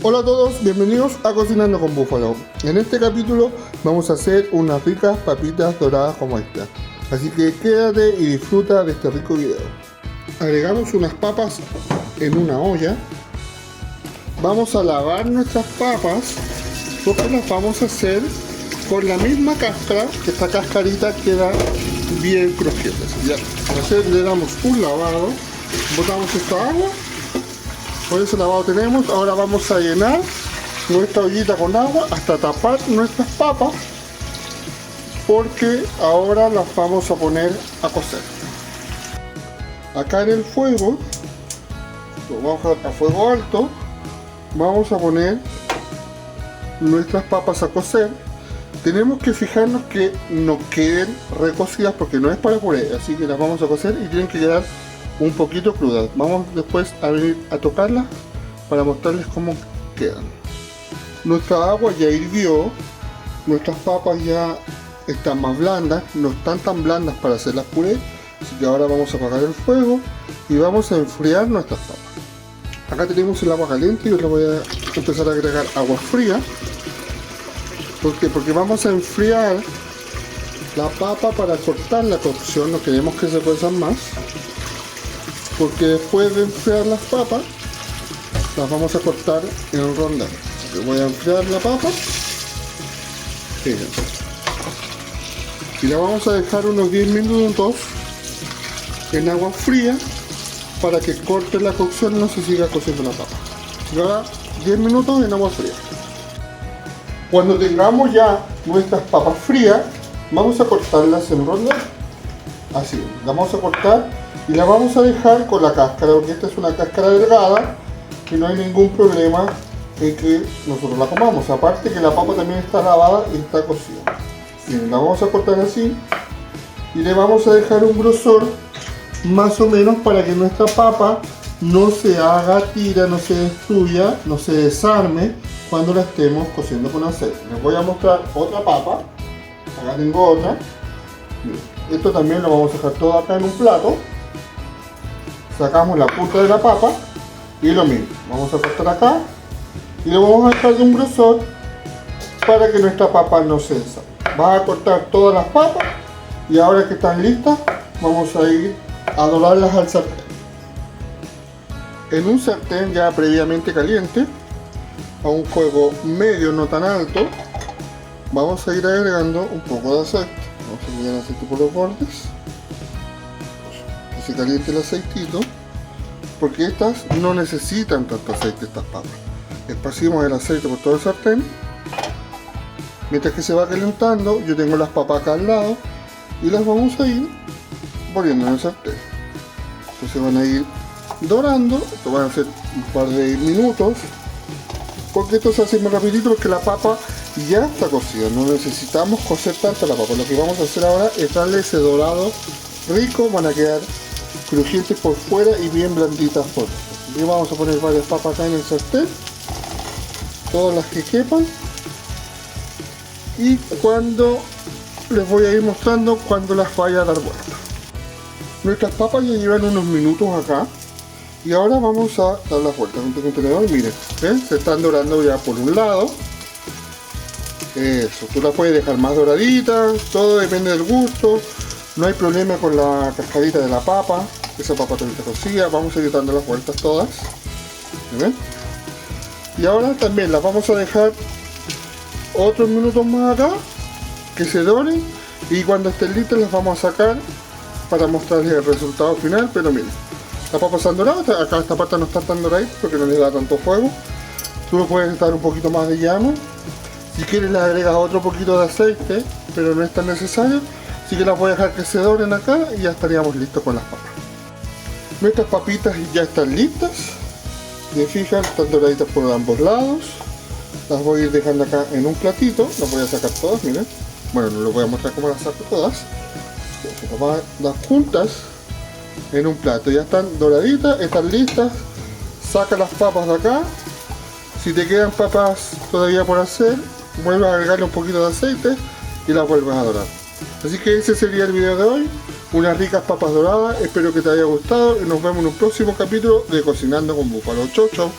Hola a todos, bienvenidos a Cocinando con Búfalo. En este capítulo vamos a hacer unas ricas papitas doradas como esta. Así que quédate y disfruta de este rico video. Agregamos unas papas en una olla. Vamos a lavar nuestras papas porque las vamos a hacer con la misma cáscara, que esta cascarita queda bien crujiente. Entonces le damos un lavado, botamos esta agua. Por ese lavado tenemos, ahora vamos a llenar nuestra ollita con agua hasta tapar nuestras papas, porque ahora las vamos a poner a cocer. Acá en el fuego, lo vamos a fuego alto, vamos a poner nuestras papas a cocer. Tenemos que fijarnos que no queden recocidas porque no es para puré, así que las vamos a cocer y tienen que quedar un poquito crudas. Vamos después a venir a tocarlas para mostrarles cómo quedan. Nuestra agua ya hirvió, nuestras papas ya están más blandas, no están tan blandas para hacer las puré, así que ahora vamos a apagar el fuego y vamos a enfriar nuestras papas. Acá tenemos el agua caliente y yo le voy a empezar a agregar agua fría. ¿Por qué? Porque vamos a enfriar la papa para cortar la cocción, no queremos que se cuezan más. Porque después de enfriar las papas, las vamos a cortar en rondas. Voy a enfriar la papa. Y la vamos a dejar unos 10 minutos en agua fría para que corte la cocción y no se siga cociendo la papa. Y ahora 10 minutos en agua fría. Cuando tengamos ya nuestras papas frías, vamos a cortarlas en rondas. Así, las vamos a cortar y la vamos a dejar con la cáscara, porque esta es una cáscara delgada que no hay ningún problema en que nosotros la comamos. Aparte que la papa también está lavada y está cocida. Bien, la vamos a cortar así y le vamos a dejar un grosor más o menos para que nuestra papa no se haga tira, no se destruya, no se desarme cuando la estemos cociendo con aceite. Les voy a mostrar otra papa. Acá tengo otra. Esto también lo vamos a dejar todo acá en un plato. Sacamos la punta de la papa y lo mismo, vamos a cortar acá y lo vamos a dejar de un grosor para que nuestra papa no se desarme. Vas a cortar todas las papas y ahora que están listas vamos a ir a dorarlas al sartén. En un sartén ya previamente caliente, a un fuego medio, no tan alto, vamos a ir agregando un poco de aceite. Vamos a poner aceite por los bordes, que se caliente el aceitito, porque estas no necesitan tanto aceite, estas papas. Esparcimos el aceite por todo el sartén. Mientras que se va calentando, yo tengo las papas acá al lado y las vamos a ir poniendo en el sartén. Entonces van a ir dorando, esto van a ser un par de minutos, porque esto se hace muy rapidito porque la papa ya está cocida, no necesitamos cocer tanto la papa. Lo que vamos a hacer ahora es darle ese dorado rico, van a quedar crujientes por fuera y bien blanditas por dentro. Y vamos a poner varias papas acá en el sartén, todas las que quepan, y cuando les voy a ir mostrando cuando las vaya a dar vuelta. Nuestras papas ya llevan unos minutos acá y ahora vamos a dar las vueltas con un tenedor. Miren, ¿ven? Se están dorando ya por un lado. Eso, tú la puedes dejar más doradita, todo depende del gusto. No hay problema con la cascarita de la papa, esa papa también está cocida. Vamos a ir dando las vueltas todas. ¿Ven? Y ahora también las vamos a dejar otros minutos más acá, que se doren, y cuando estén listas las vamos a sacar para mostrarles el resultado final. Pero miren, las papas están doradas, acá esta parte no está tan dorada porque no le da tanto fuego. Tú lo puedes dar un poquito más de llama. Si quieres le agregas otro poquito de aceite, pero no es tan necesario. Así que las voy a dejar que se doren acá y ya estaríamos listos con las papas. Nuestras papitas ya están listas. Si se fijan, están doraditas por ambos lados. Las voy a ir dejando acá en un platito. Las voy a sacar todas, miren. Bueno, no les voy a mostrar cómo las saco todas. Las voy a dar juntas en un plato. Ya están doraditas, están listas. Saca las papas de acá. Si te quedan papas todavía por hacer, vuelves a agregarle un poquito de aceite y las vuelves a dorar. Así que ese sería el video de hoy. Unas ricas papas doradas. Espero que te haya gustado y nos vemos en un próximo capítulo de Cocinando con Búfalo. Chau, chau.